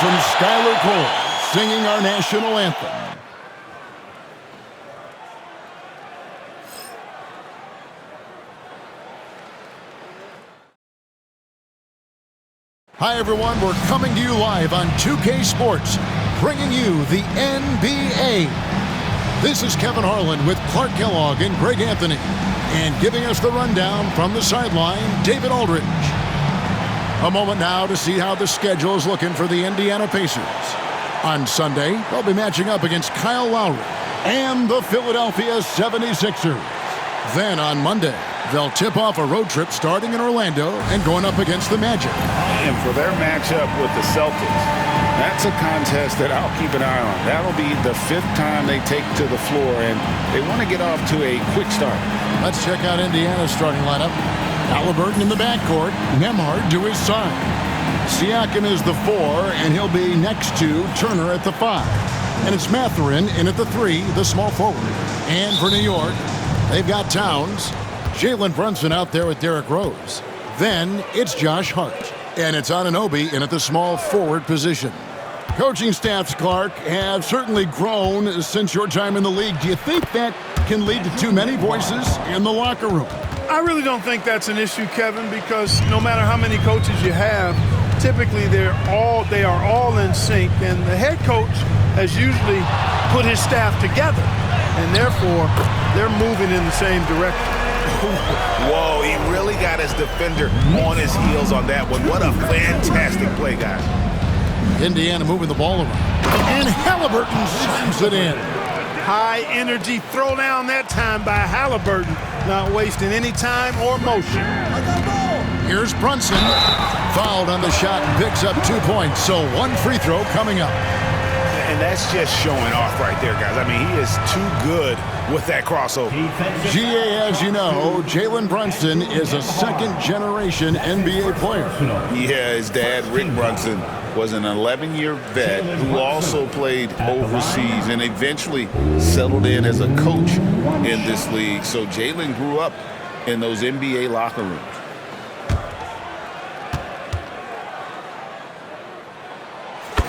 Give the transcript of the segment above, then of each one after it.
from Skylar Cole singing our national anthem. Hi, everyone. We're coming to you live on 2K Sports, bringing you the NBA. This is Kevin Harlan with Clark Kellogg and Greg Anthony. And giving us the rundown from the sideline, David Aldridge. A moment now to see how the schedule is looking for the Indiana Pacers. On Sunday, they'll be matching up against Kyle Lowry and the Philadelphia 76ers. Then on Monday, they'll tip off a road trip starting in Orlando and going up against the Magic. And for their matchup with the Celtics, that's a contest that I'll keep an eye on. That'll be the 5th time they take to the floor, and they want to get off to a quick start. Let's check out Indiana's starting lineup. Halliburton in the backcourt, Nembhard to his side. Siakam is the 4, and he'll be next to Turner at the 5. And it's Mathurin in at the 3, the small forward. And for New York, they've got Towns, Jalen Brunson out there with Derrick Rose. Then it's Josh Hart. And it's Anunoby in at the small forward position. Coaching staffs, Clark, have certainly grown since your time in the league. Do you think that can lead to too many voices in the locker room? I really don't think that's an issue, Kevin, because no matter how many coaches you have, typically they are all in sync, and the head coach has usually put his staff together, and therefore they're moving in the same direction. Whoa, he really got his defender on his heels on that one. What a fantastic play, guys. Indiana moving the ball around. And Halliburton slams it in. High energy throwdown that time by Halliburton, not wasting any time or motion. Here's Brunson. Fouled on the shot and picks up 2 points. So one free throw coming up. And that's just showing off right there, guys. I mean, he is too good with that crossover. GA, as you know, Jalen Brunson is a second-generation NBA player. Yeah, his dad, Rick Brunson, was an 11-year vet who also played overseas and eventually settled in as a coach in this league. So Jalen grew up in those NBA locker rooms.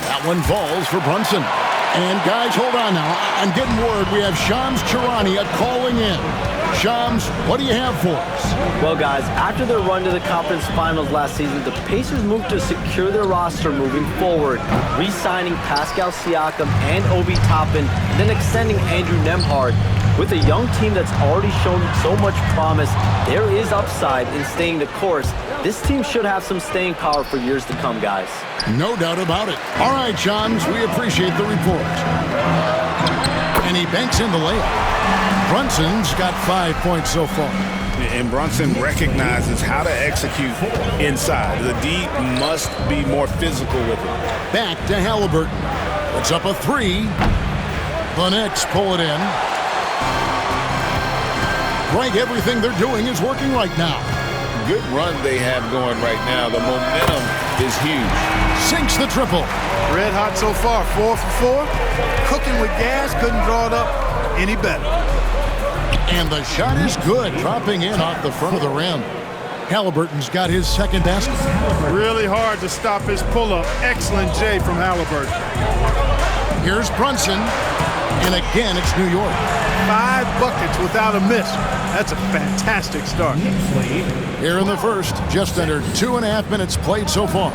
That one falls for Brunson. And guys, hold on now. I'm getting word we have Shams Charania calling in. Shams, what do you have for us? Well, guys, after their run to the conference finals last season, the Pacers moved to secure their roster moving forward, re-signing Pascal Siakam and Obi Toppin, and then extending Andrew Nembhard. With a young team that's already shown so much promise, there is upside in staying the course. This team should have some staying power for years to come, guys. No doubt about it. All right, Shams, we appreciate the report. And he banks in the layup. Brunson's got 5 points so far. And Brunson recognizes how to execute inside. The D must be more physical with it. Back to Halliburton. Puts up a 3. The Knicks pull it in. Greg, everything they're doing is working right now. Good run they have going right now. The momentum is huge. Sinks the triple. Red hot so far, 4 for 4. Cooking with gas, couldn't draw it up any better. And the shot is good, dropping in off the front of the rim. Halliburton's got his second basket. Really hard to stop his pull-up. Excellent J from Halliburton. Here's Brunson, and again it's New York. 5 buckets without a miss. That's a fantastic start. Here in the first, just under 2.5 minutes played so far.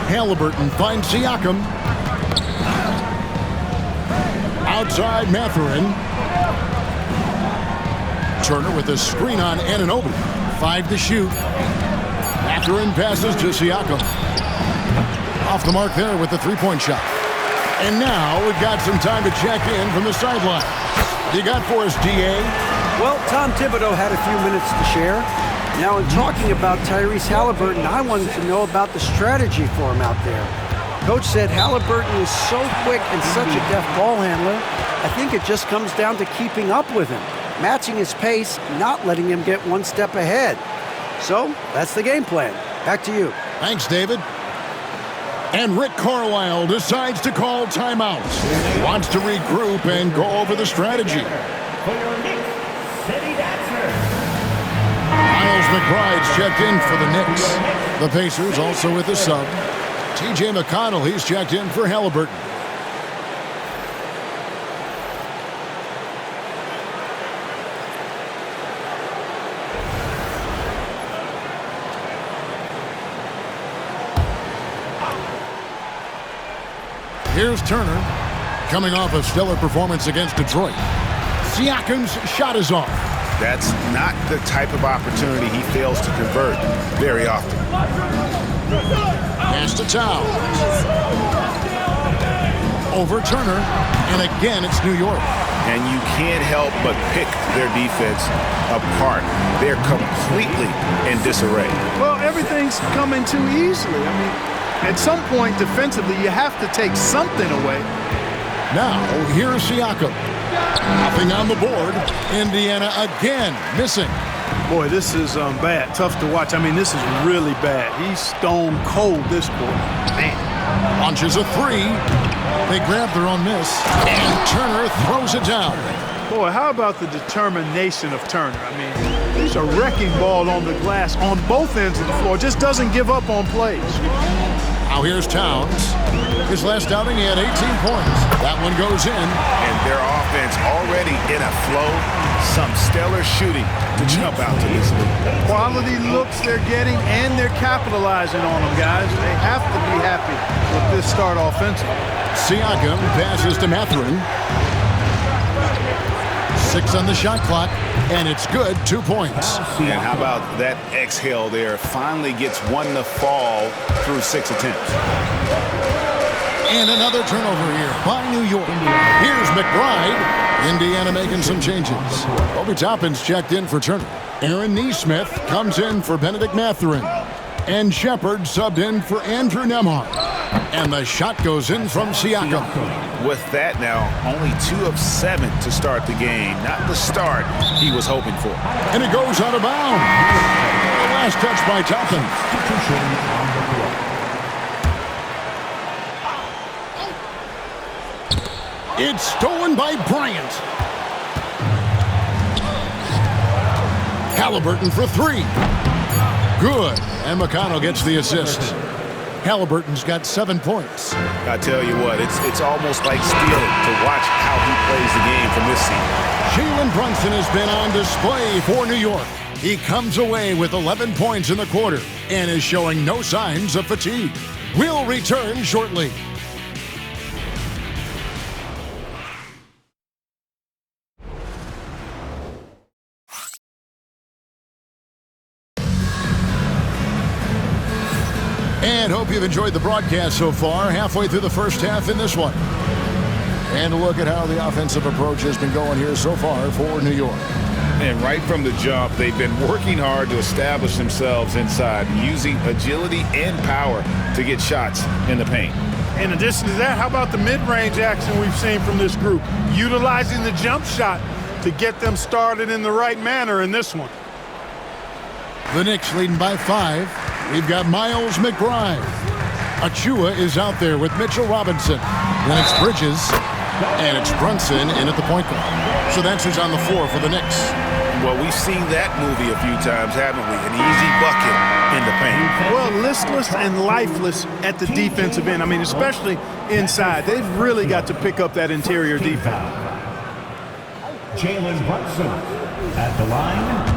Halliburton finds Siakam. Outside Mathurin. Turner with a screen on Anunoby. 5 to shoot. Mathurin passes to Siakam. Off the mark there with the three-point shot. And now we've got some time to check in from the sideline. You got for us, DA? Well, Tom Thibodeau had a few minutes to share. Now, in talking about Tyrese Halliburton, I wanted to know about the strategy for him out there. Coach said Halliburton is so quick and such a deft ball handler, I think it just comes down to keeping up with him, matching his pace, not letting him get one step ahead. So, that's the game plan. Back to you. Thanks, David. And Rick Carlisle decides to call timeout. Wants to regroup and go over the strategy. Miles Miles McBride's checked in for the Knicks. The Pacers also with a sub. T.J. McConnell, he's checked in for Halliburton. Here's Turner, coming off a stellar performance against Detroit. Siakam's shot is off. That's not the type of opportunity he fails to convert very often. Pass to Towns. Over Turner, and again it's New York. And you can't help but pick their defense apart. They're completely in disarray. Well, everything's coming too easily. I mean, at some point defensively, you have to take something away. Now, here's Siakam. Nothing on the board. Indiana again missing. Boy, this is bad. Tough to watch. I mean, this is really bad. He's stone cold this quarter. Man. Launches a three. They grab their own miss. And Turner throws it down. Boy, how about the determination of Turner? I mean, he's a wrecking ball on the glass on both ends of the floor. Just doesn't give up on plays. Now here's Towns. His last outing, he had 18 points. That one goes in. And their offense already in a flow. Some stellar shooting to jump out to this league. Quality looks they're getting, and they're capitalizing on them, guys. They have to be happy with this start offensively. Siakam passes to Mathurin. 6 on the shot clock, and it's good. 2 points. And how about that exhale there? Finally gets one to fall through 6 attempts. And another turnover here by New York. Here's McBride. Indiana making some changes. Obi Toppin's checked in for Turner. Aaron Nesmith comes in for Benedict Mathurin. And Shepard subbed in for Andrew Nembhard. And the shot goes in from Siakam. With that now, only 2 of 7 to start the game. Not the start he was hoping for. And it goes out of bounds. The last touch by Toppin. It's stolen by Bryant. Halliburton for 3. Good. And McConnell gets the assist. Halliburton's got 7 points. I tell you what, it's almost like stealing to watch how he plays the game from this seat. Jalen Brunson has been on display for New York. He comes away with 11 points in the quarter and is showing no signs of fatigue. We'll return shortly. And hope you've enjoyed the broadcast so far. Halfway through the first half in this one. And a look at how the offensive approach has been going here so far for New York. And right from the jump, they've been working hard to establish themselves inside, using agility and power to get shots in the paint. In addition to that, how about the mid-range action we've seen from this group? Utilizing the jump shot to get them started in the right manner in this one. The Knicks leading by 5. We've got Miles McBride. Achua is out there with Mitchell Robinson. Then it's Bridges. And it's Brunson in at the point guard. So that's who's on the floor for the Knicks. Well, we've seen that movie a few times, haven't we? An easy bucket in the paint. Well, listless and lifeless at the defensive end. I mean, especially inside. They've really got to pick up that interior defense. Jalen Brunson at the line.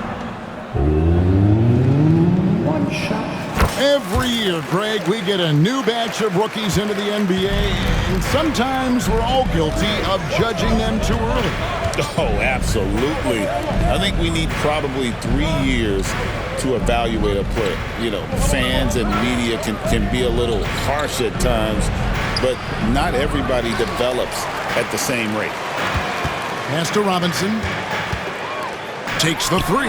1 shot. Every year, Greg, we get a new batch of rookies into the NBA, and sometimes we're all guilty of judging them too early. Oh, absolutely. I think we need probably 3 years to evaluate a player. You know, fans and media can be a little harsh at times, but not everybody develops at the same rate. Pass to Robinson. Takes the 3.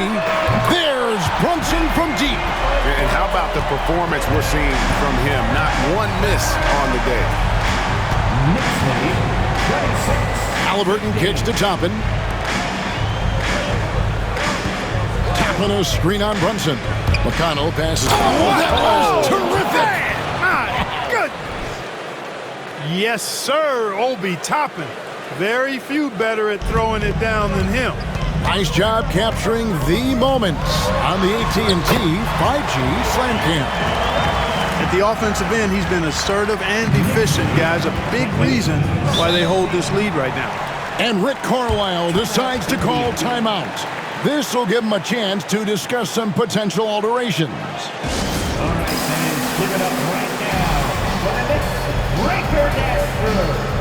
There's Brunson from deep. And how about the performance we're seeing from him? Not one miss on the day. Knicks lead, 26. Halliburton kicks to Toppin. Tapping a screen on Brunson. McConnell passes. Oh, that was terrific! My goodness! Yes, sir, Obi Toppin. Very few better at throwing it down than him. Nice job capturing the moments on the AT&T 5G Slam Cam. At the offensive end, he's been assertive and efficient, guys. A big reason why they hold this lead right now. And Rick Carlisle decides to call timeout. This will give him a chance to discuss some potential alterations. All right, fans, give it up right now for the Knicks Breaker Dancer.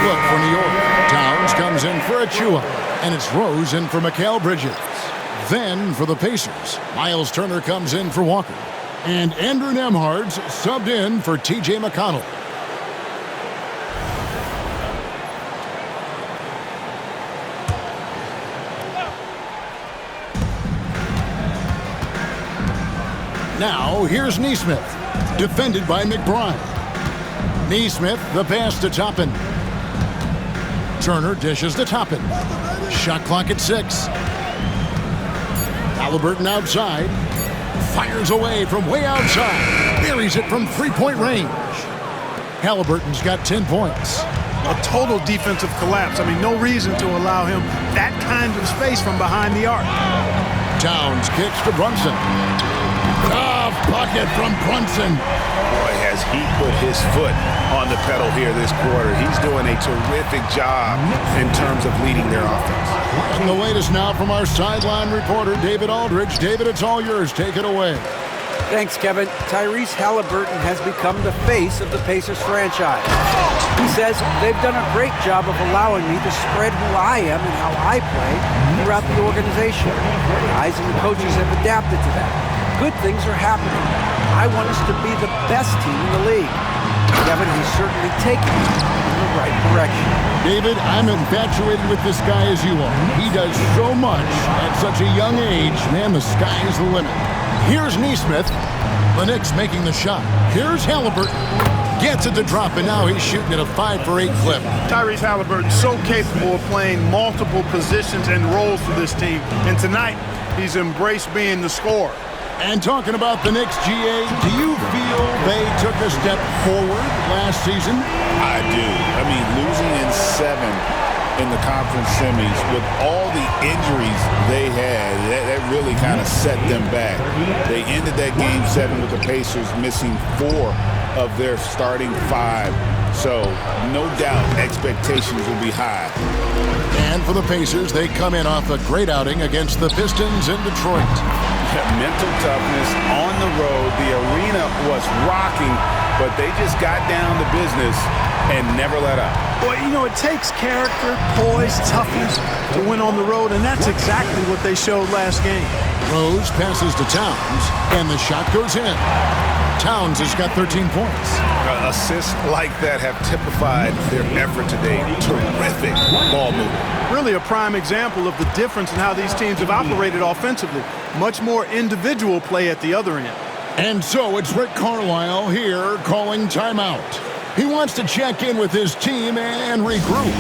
Look for New York. Towns comes in for Achua, and it's Rose in for Mikal Bridges. Then for the Pacers, Miles Turner comes in for Walker, and Andrew Nembhard's subbed in for T.J. McConnell. Now here's Nesmith, defended by McBride. Nesmith, the pass to Toppin. Turner dishes to Toppin. Shot clock at 6. Halliburton outside. Fires away from way outside. Buries it from three-point range. Halliburton's got 10 points. A total defensive collapse. I mean, no reason to allow him that kind of space from behind the arc. Towns kicks to Brunson. Tough bucket from Brunson. Boy, has he put his foot on the pedal here this quarter. He's doing a terrific job in terms of leading their offense. And the latest now from our sideline reporter, David Aldridge. David, it's all yours. Take it away. Thanks, Kevin. Tyrese Halliburton has become the face of the Pacers franchise. He says they've done a great job of allowing me to spread who I am and how I play throughout the organization. The guys and the coaches have adapted to that. Good things are happening. I want us to be the best team in the league. Kevin has certainly taken it in the right direction. David, I'm infatuated with this guy as you are. He does so much at such a young age. Man, the sky is the limit. Here's Nesmith. The Knicks making the shot. Here's Halliburton. Gets it to drop, and now he's shooting at a 5-for-8 clip. Tyrese Halliburton so capable of playing multiple positions and roles for this team. And tonight, he's embraced being the scorer. And talking about the Knicks, GA, do you feel they took a step forward last season? I do. I mean, losing in 7 in the conference semis with all the injuries they had, that really kind of set them back. They ended that game 7 with the Pacers missing 4 of their starting 5. So, no doubt, expectations will be high. And for the Pacers, they come in off a great outing against the Pistons in Detroit. Mental toughness on the road. The arena was rocking, but they just got down to business and never let up. Well, you know, it takes character, poise, toughness to win on the road, and that's exactly what they showed last game. Rose passes to Towns, and the shot goes in. Towns has got 13 points. Assists like that have typified their effort today. Terrific ball movement. Really a prime example of the difference in how these teams have operated offensively. Much more individual play at the other end. And so it's Rick Carlisle here calling timeout. He wants to check in with his team and regroup.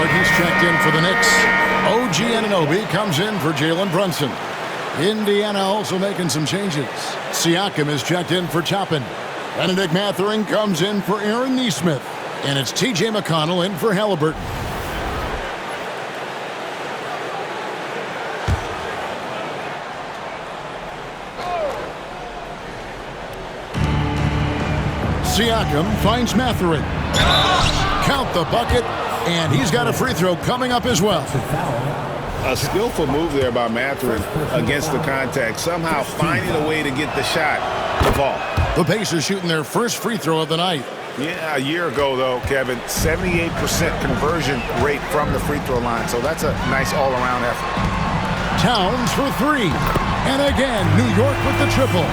He's checked in for the Knicks. OG Anunoby comes in for Jalen Brunson. Indiana also making some changes. Siakam is checked in for Toppin. Benedict Mathurin comes in for Aaron Nesmith. And it's T.J. McConnell in for Halliburton. Siakam finds Mathurin. Count the bucket. And he's got a free throw coming up as well. A skillful move there by Mathurin against the contact. Somehow finding a way to get the shot the ball. The Pacers shooting their first free throw of the night. Yeah, a year ago, though, Kevin, 78% conversion rate from the free throw line. So that's a nice all-around effort. Towns for three. And again, New York with the triple.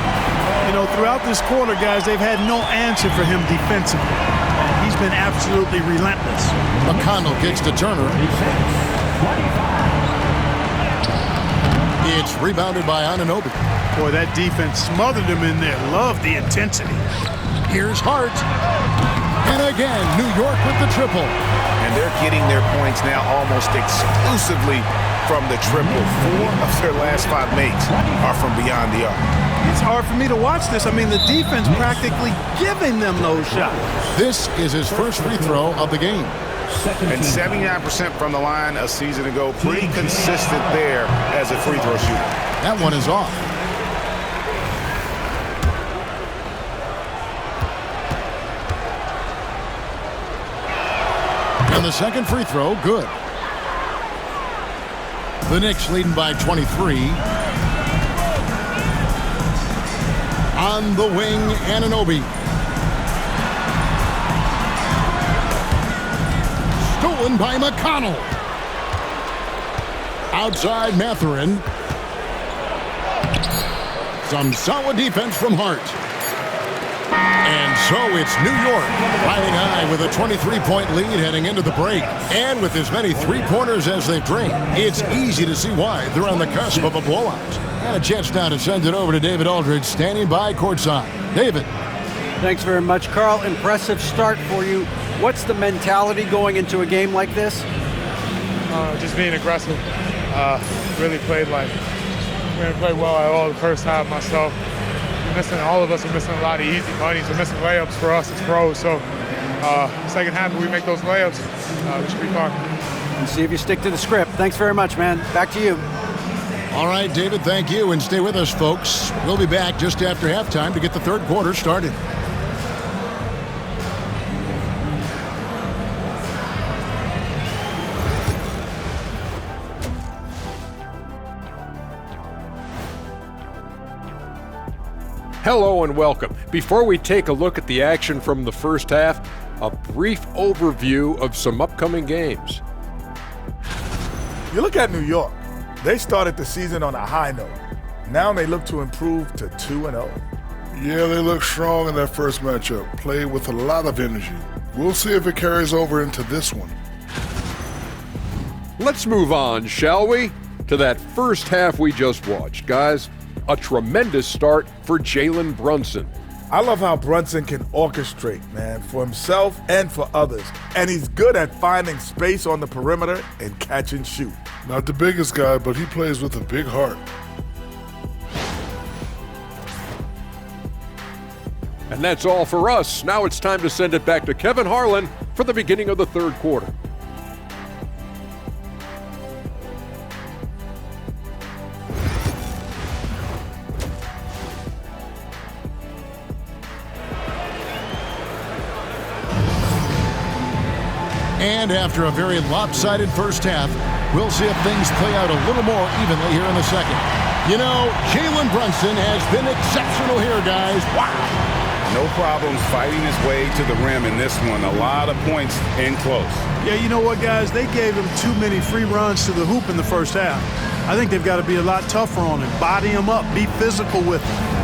You know, throughout this quarter, guys, they've had no answer for him defensively. And he's been absolutely relentless. McConnell kicks to Turner. It's rebounded by Anunoby. Boy, that defense smothered him in there. Love the intensity. Here's Hart. And again, New York with the triple. And they're getting their points now almost exclusively from the triple. 4 of their last 5 makes are from beyond the arc. It's hard for me to watch this. I mean, the defense practically giving them those shots. This is his first free throw of the game. And 79% from the line a season ago. Pretty consistent there as a free throw shooter. That one is off. And the second free throw, good. The Knicks leading by 23. On the wing, Anunoby. Stolen by McConnell. Outside Mathurin. Some solid defense from Hart. And so it's New York riding high with a 23-point lead heading into the break. And with as many three-pointers as they've drained, it's easy to see why they're on the cusp of a blowout. And a chance now to send it over to David Aldridge, standing by courtside. David. Thanks very much, Carl. Impressive start for you. What's the mentality going into a game like this? Just being aggressive. Really played well at all the first half myself. All of us are missing a lot of easy bunnies. We're missing layups for us as pros. So second half, we make those layups, it should be fun. And see if you stick to the script. Thanks very much, man. Back to you. All right, David, thank you. And stay with us, folks. We'll be back just after halftime to get the third quarter started. Hello and welcome. Before we take a look at the action from the first half, a brief overview of some upcoming games. You look at New York. They started the season on a high note. Now they look to improve to 2-0. Yeah, they look strong in that first matchup. Played with a lot of energy. We'll see if it carries over into this one. Let's move on, shall we? To that first half we just watched, guys. A tremendous start for Jalen Brunson. I love how Brunson can orchestrate, man, for himself and for others. And he's good at finding space on the perimeter and catch and shoot. Not the biggest guy, but he plays with a big heart. And that's all for us. Now it's time to send it back to Kevin Harlan for the beginning of the third quarter. And after a very lopsided first half, we'll see if things play out a little more evenly here in the second. You know, Jalen Brunson has been exceptional here, guys. Wow. No problems fighting his way to the rim in this one. A lot of points in close. Yeah, you know what, guys? They gave him too many free runs to the hoop in the first half. I think they've got to be a lot tougher on him. Body him up. Be physical with him.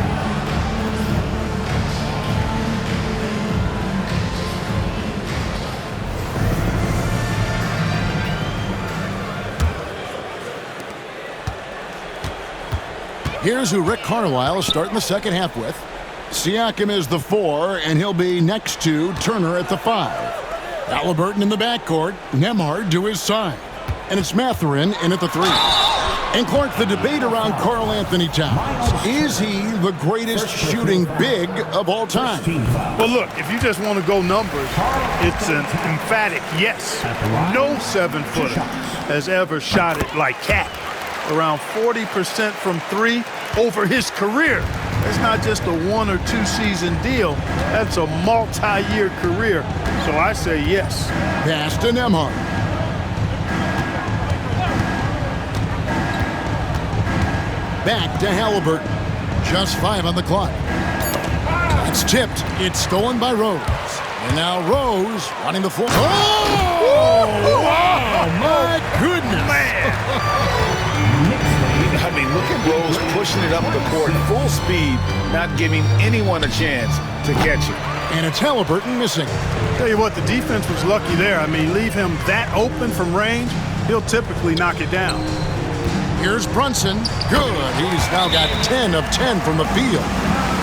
Here's who Rick Carlisle is starting the second half with. Siakam is the 4, and he'll be next to Turner at the 5. Halliburton in the backcourt, Nembhard to his side. And it's Mathurin in at the 3. And Clark, the debate around Karl Anthony Towns. Is he the greatest shooting big of all time? Well, look, if you just want to go numbers, it's an emphatic yes. No 7-footer has ever shot it like Cat. Around 40% from 3 over his career. It's not just a 1 or 2 season deal. That's a multi-year career. So I say yes. Pass to Nembhard. Back to Halliburton. Just 5 on the clock. It's tipped. It's stolen by Rose. And now Rose running the floor. Oh, my goodness. I mean, look at Rose pushing it up the court full speed, not giving anyone a chance to catch it. And it's Haliburton missing. Tell you what, the defense was lucky there. I mean, leave him that open from range, he'll typically knock it down. Here's Brunson. Good. He's now got 10 of 10 from the field.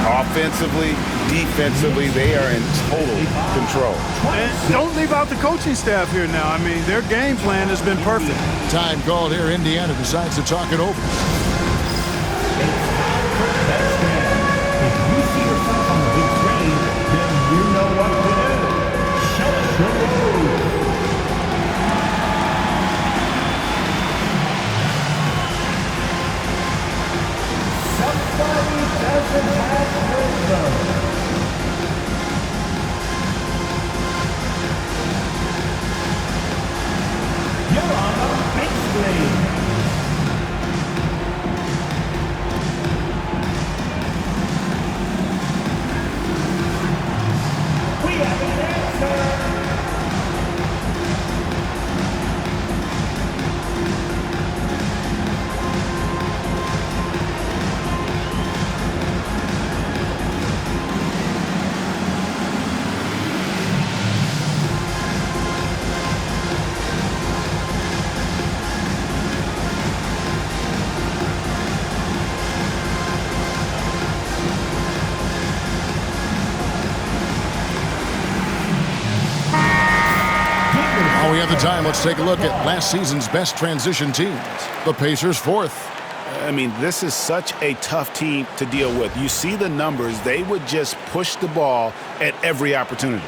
Offensively, defensively, they are in total control. And don't leave out the coaching staff here now. I mean, their game plan has been perfect. Time called here. Indiana decides to talk it over. If you see yourself on the big screen, then you know what to do. Show us the road. Somebody doesn't have rhythm. You're on the big screen. We have an answer. While we have the time, let's take a look at last season's best transition teams. The Pacers 4th. I mean, this is such a tough team to deal with. You see the numbers. They would just push the ball at every opportunity.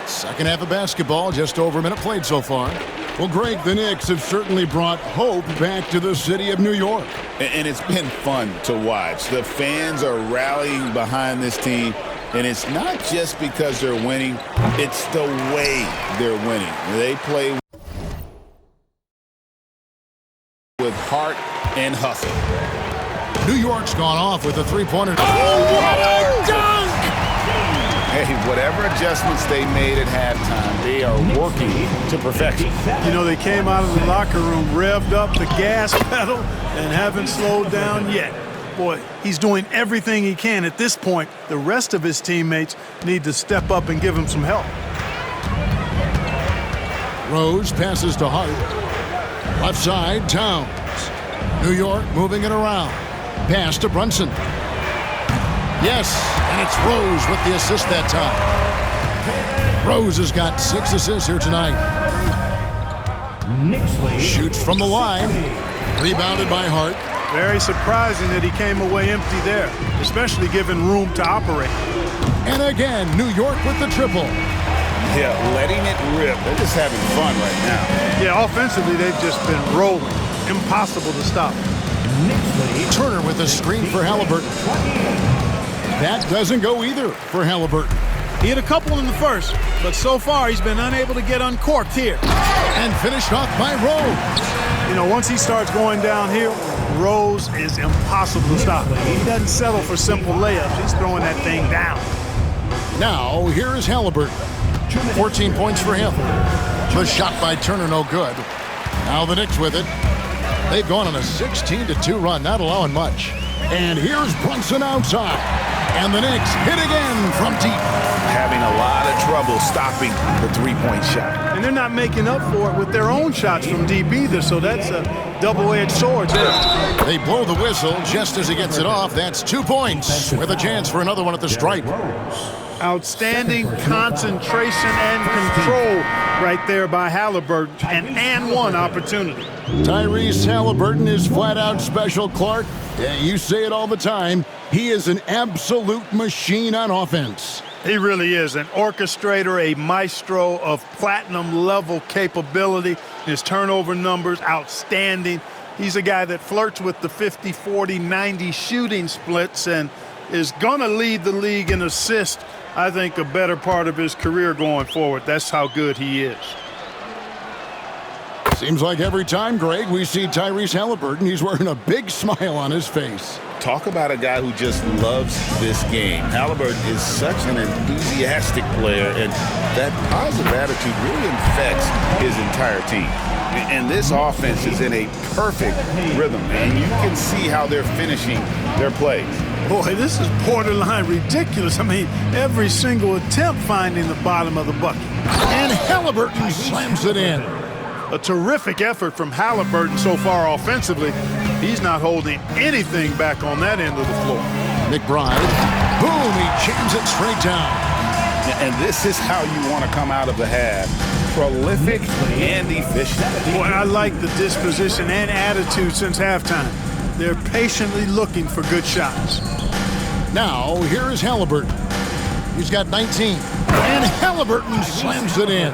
Second half of basketball, just over a minute played so far. Well, Greg, the Knicks have certainly brought hope back to the city of New York. And it's been fun to watch. The fans are rallying behind this team. And it's not just because they're winning, it's the way they're winning. They play with heart and hustle. New York's gone off with a three-pointer. Oh, what a dunk! Hey, whatever adjustments they made at halftime, they are working to perfection. You know, they came out of the locker room, revved up the gas pedal, and haven't slowed down yet. Boy, he's doing everything he can. At this point, the rest of his teammates need to step up and give him some help. Rose passes to Hart. Left side, Towns. New York moving it around. Pass to Brunson. Yes, and it's Rose with the assist that time. Rose has got 6 assists here tonight. Shoots from the line. Rebounded by Hart. Very surprising that he came away empty there, especially given room to operate. And again, New York with the triple. Yeah, letting it rip. They're just having fun right now. Yeah, offensively, they've just been rolling. Impossible to stop. Turner with a screen for Haliburton. That doesn't go either for Haliburton. He had a couple in the first, but so far he's been unable to get uncorked here. And finished off by Rose. You know, once he starts going downhill, Rose is impossible to stop. He doesn't settle for simple layups. He's throwing that thing down. Now, here is Haliburton. 14 points for him. The shot by Turner, no good. Now the Knicks with it. They've gone on a 16-2 run, not allowing much. And here's Brunson outside. And the Knicks hit again from deep. Having a lot of trouble stopping the three-point shot. And they're not making up for it with their own shots from deep either, so that's a double-edged sword there. They blow the whistle just as he gets it off. That's 2 points with a chance for another one at the stripe. Outstanding concentration and control right there by Haliburton. An and one opportunity. Tyrese Haliburton is flat out special, Clark. Yeah, you say it all the time. He is an absolute machine on offense. He really is an orchestrator, a maestro of platinum-level capability. His turnover numbers, outstanding. He's a guy that flirts with the 50, 40, 90 shooting splits and is going to lead the league in assists, I think, a better part of his career going forward. That's how good he is. Seems like every time, Greg, we see Tyrese Haliburton, he's wearing a big smile on his face. Talk about a guy who just loves this game. Haliburton is such an enthusiastic player, and that positive attitude really infects his entire team. And this offense is in a perfect rhythm, and you can see how they're finishing their plays. Boy, this is borderline ridiculous. I mean, every single attempt finding the bottom of the bucket. And Haliburton slams it in. A terrific effort from Haliburton so far offensively. He's not holding anything back on that end of the floor. McBride, boom, he jams it straight down. And this is how you want to come out of the half. Prolific and efficient. Boy, I like the disposition and attitude since halftime. They're patiently looking for good shots. Now, here's Haliburton. He's got 19. And Haliburton slams it in.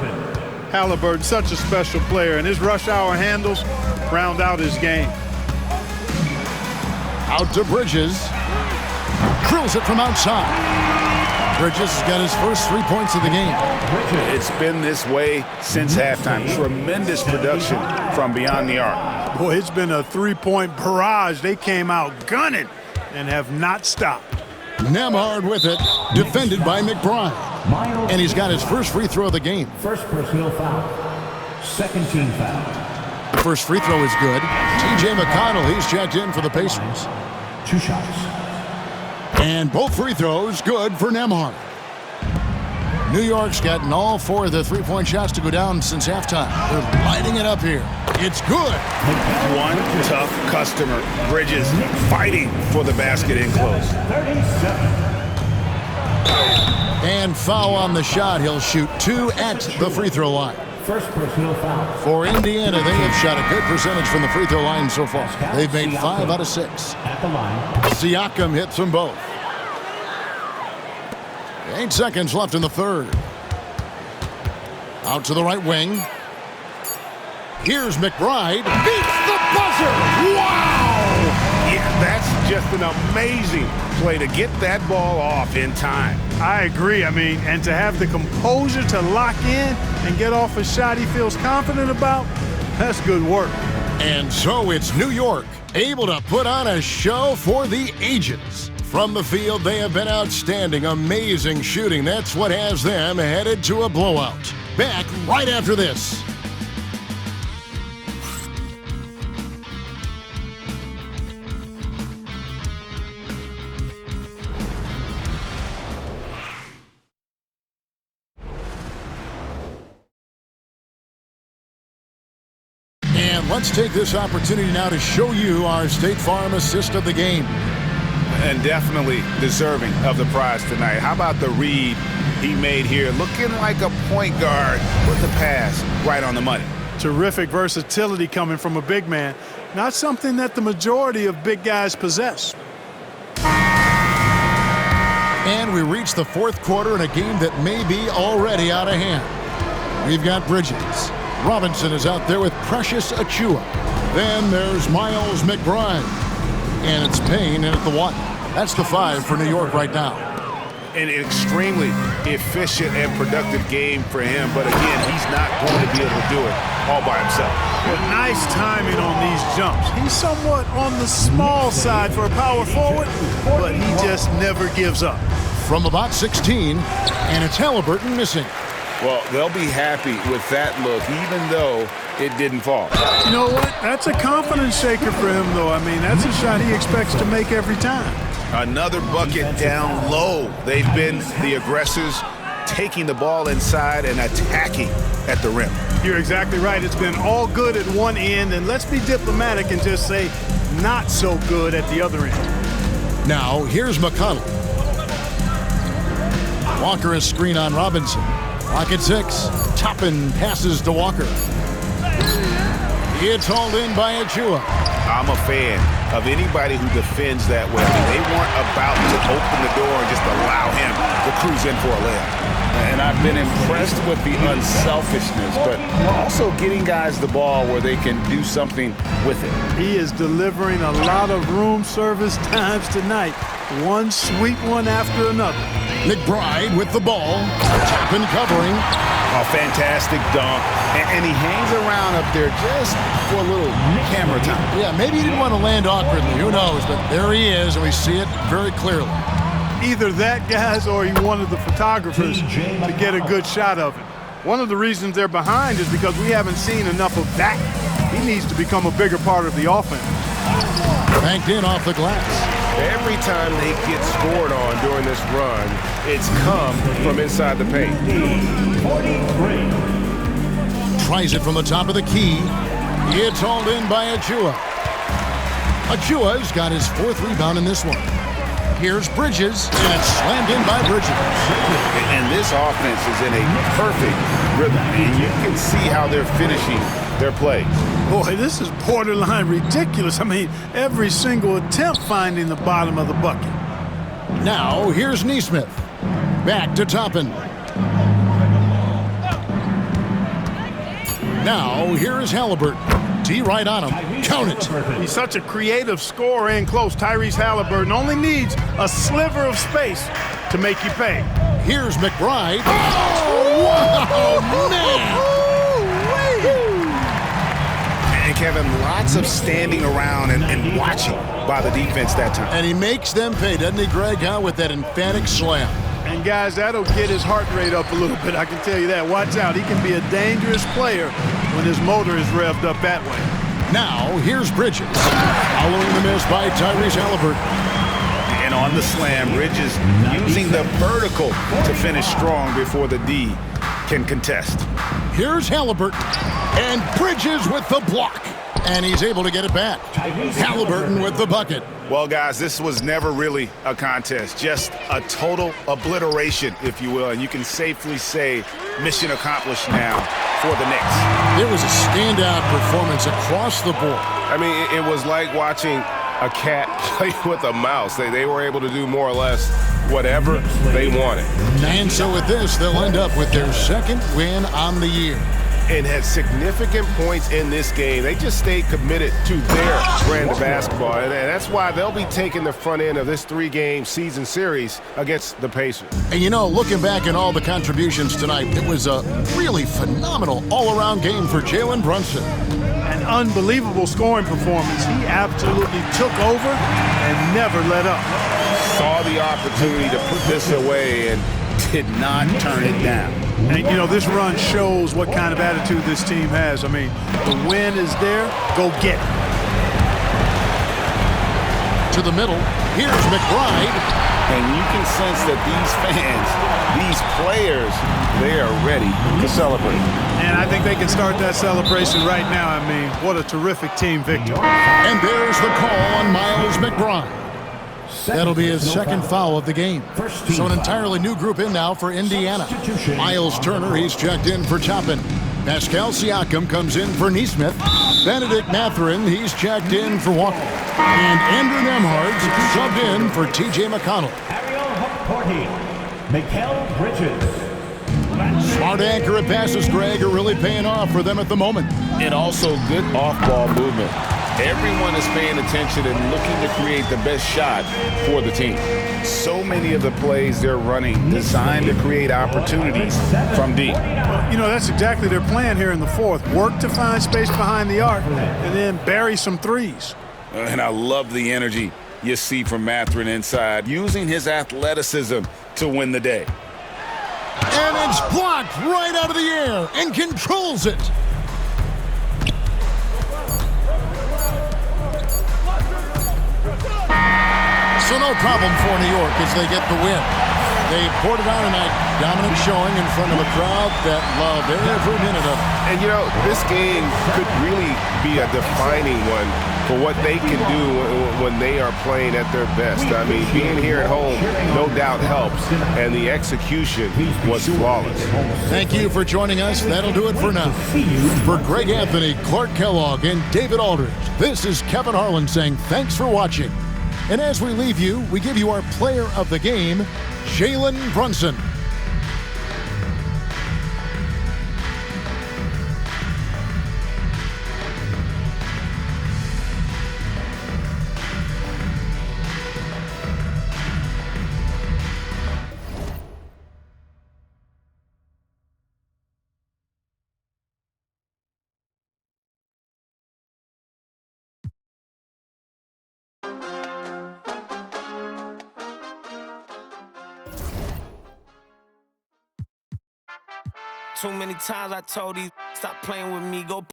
Haliburton, such a special player, and his rush hour handles round out his game. Out to Bridges. Drills it from outside. Bridges has got his first 3 points of the game. It's been this way since halftime. Tremendous production from beyond the arc. Boy, it's been a three-point barrage. They came out gunning and have not stopped. Nembhard with it, defended by McBride. And he's got his first free throw of the game. First personal foul. Second team foul. The first free throw is good. T.J. McConnell, he's checked in for the Pacers. 2 shots. And both free throws good for Nembhard. New York's gotten all 4 of their three-point shots to go down since halftime. They're lighting it up here. It's good. One tough customer, Bridges, fighting for the basket in close. 37. And foul on the shot. He'll shoot 2 at the free throw line. First personal foul. For Indiana, they have shot a good percentage from the free throw line so far. They've made 5 out of 6. At the line. Siakam hits them both. 8 seconds left in the third. Out to the right wing. Here's McBride. Beats the buzzer. Wow! Yeah, that's just an amazing play to get that ball off in time. I agree. I mean, and to have the composure to lock in and get off a shot he feels confident about, that's good work. And so it's New York, able to put on a show for the ages. From the field, they have been outstanding, amazing shooting. That's what has them headed to a blowout. Back right after this. And let's take this opportunity now to show you our State Farm assist of the game. And definitely deserving of the prize tonight. How about the read he made here? Looking like a point guard with the pass right on the money. Terrific versatility coming from a big man. Not something that the majority of big guys possess. And we reach the fourth quarter in a game that may be already out of hand. We've got Bridges. Robinson is out there with Precious Achiuwa. Then there's Miles McBride. And it's Payne in at the 1. That's the 5 for New York right now. An extremely efficient and productive game for him. But again, he's not going to be able to do it all by himself. Well, nice timing on these jumps. He's somewhat on the small side for a power forward, but he just never gives up. From about 16, and it's Haliburton missing. Well, they'll be happy with that look, even though it didn't fall. You know what? That's a confidence shaker for him, though. I mean, that's a shot he expects to make every time. Another bucket down low. They've been the aggressors, taking the ball inside and attacking at the rim. You're exactly right. It's been all good at one end, and let's be diplomatic and just say not so good at the other end. Now, here's McConnell. Walker is screen on Robinson. Clock at 6. Toppin passes to Walker. It's hauled in by Achiuwa. I'm a fan of anybody who defends that way. I mean, they weren't about to open the door and just allow him to cruise in for a layup. And I've been impressed with the unselfishness, but also getting guys the ball where they can do something with it. He is delivering a lot of room service times tonight. One sweet one after another. McBride with the ball. Toppin covering. A fantastic dunk. And he hangs around up there just for a little camera time. Yeah, maybe he didn't want to land awkwardly. Who knows? But there he is, and we see it very clearly. Either that, guys, or he wanted the photographers to get a good shot of it. One of the reasons they're behind is because we haven't seen enough of that. He needs to become a bigger part of the offense. Banked in off the glass. Every time they get scored on during this run, it's come from inside the paint. 43. Tries it from the top of the key. It's hauled in by Achua. Achua's got his 4th rebound in this one. Here's Bridges, and it's slammed in by Bridges. And this offense is in a perfect rhythm, and you can see how they're finishing their plays. Boy, this is borderline ridiculous. I mean, every single attempt finding the bottom of the bucket. Now, here's Nesmith. Back to Toppin. Now, here's Halliburton. D right on him. Count it. He's such a creative scorer in close. Tyrese Halliburton only needs a sliver of space to make you pay. Here's McBride. Oh, wow, man. And Kevin, lots of standing around and watching by the defense that time. And he makes them pay, doesn't he, Greg, with that emphatic slam. And, guys, that'll get his heart rate up a little bit, I can tell you that. Watch out. He can be a dangerous player when his motor is revved up that way. Now, here's Bridges. Following the miss by Tyrese Halliburton. And on the slam, Bridges using the vertical to finish strong before the D can contest. Here's Halliburton. And Bridges with the block. And he's able to get it back. Halliburton with the bucket. Well, guys, this was never really a contest. Just a total obliteration, if you will. And you can safely say mission accomplished now for the Knicks. It was a standout performance across the board. I mean, it was like watching a cat play with a mouse. They were able to do more or less whatever they wanted. And so with this, they'll end up with their 2nd win on the year. And had significant points in this game. They just stayed committed to their brand of basketball. And that's why they'll be taking the front end of this 3-game season series against the Pacers. And you know, looking back at all the contributions tonight, it was a really phenomenal all-around game for Jalen Brunson. An unbelievable scoring performance. He absolutely took over and never let up. Saw the opportunity to put this away and did not turn it down. And, you know, this run shows what kind of attitude this team has. I mean, the win is there. Go get it. To the middle. Here's McBride. And you can sense that these fans, these players, they are ready to celebrate. And I think they can start that celebration right now. I mean, what a terrific team victory. And there's the call on Miles McBride. That'll be his 2nd foul of the game. So an entirely new group in now for Indiana. Miles Turner, he's checked in for Toppin. Pascal Siakam comes in for Nesmith. Benedict Mathurin, he's checked in for Walker. And Andrew Nembhard subbed in for T.J. McConnell. Ariel Hukporti, Mikal Bridges. Smart accurate passes, Greg, are really paying off for them at the moment. And also good off-ball movement. Everyone is paying attention and looking to create the best shot for the team. So many of the plays they're running designed to create opportunities from deep. Well, you know, that's exactly their plan here in the 4th. Work to find space behind the arc and then bury some threes. And I love the energy you see from Mathurin inside, using his athleticism to win the day. And it's blocked right out of the air and controls it. So no problem for New York as they get the win. They poured it on tonight. Dominant showing in front of a crowd that loved every minute of it. And, you know, this game could really be a defining one for what they can do when they are playing at their best. I mean, being here at home no doubt helps, and the execution was flawless. Thank you for joining us. That'll do it for now. For Greg Anthony, Clark Kellogg, and David Aldridge, this is Kevin Harlan saying thanks for watching. And as we leave you, we give you our player of the game, Jalen Brunson. Too many times I told these, stop playing with me, go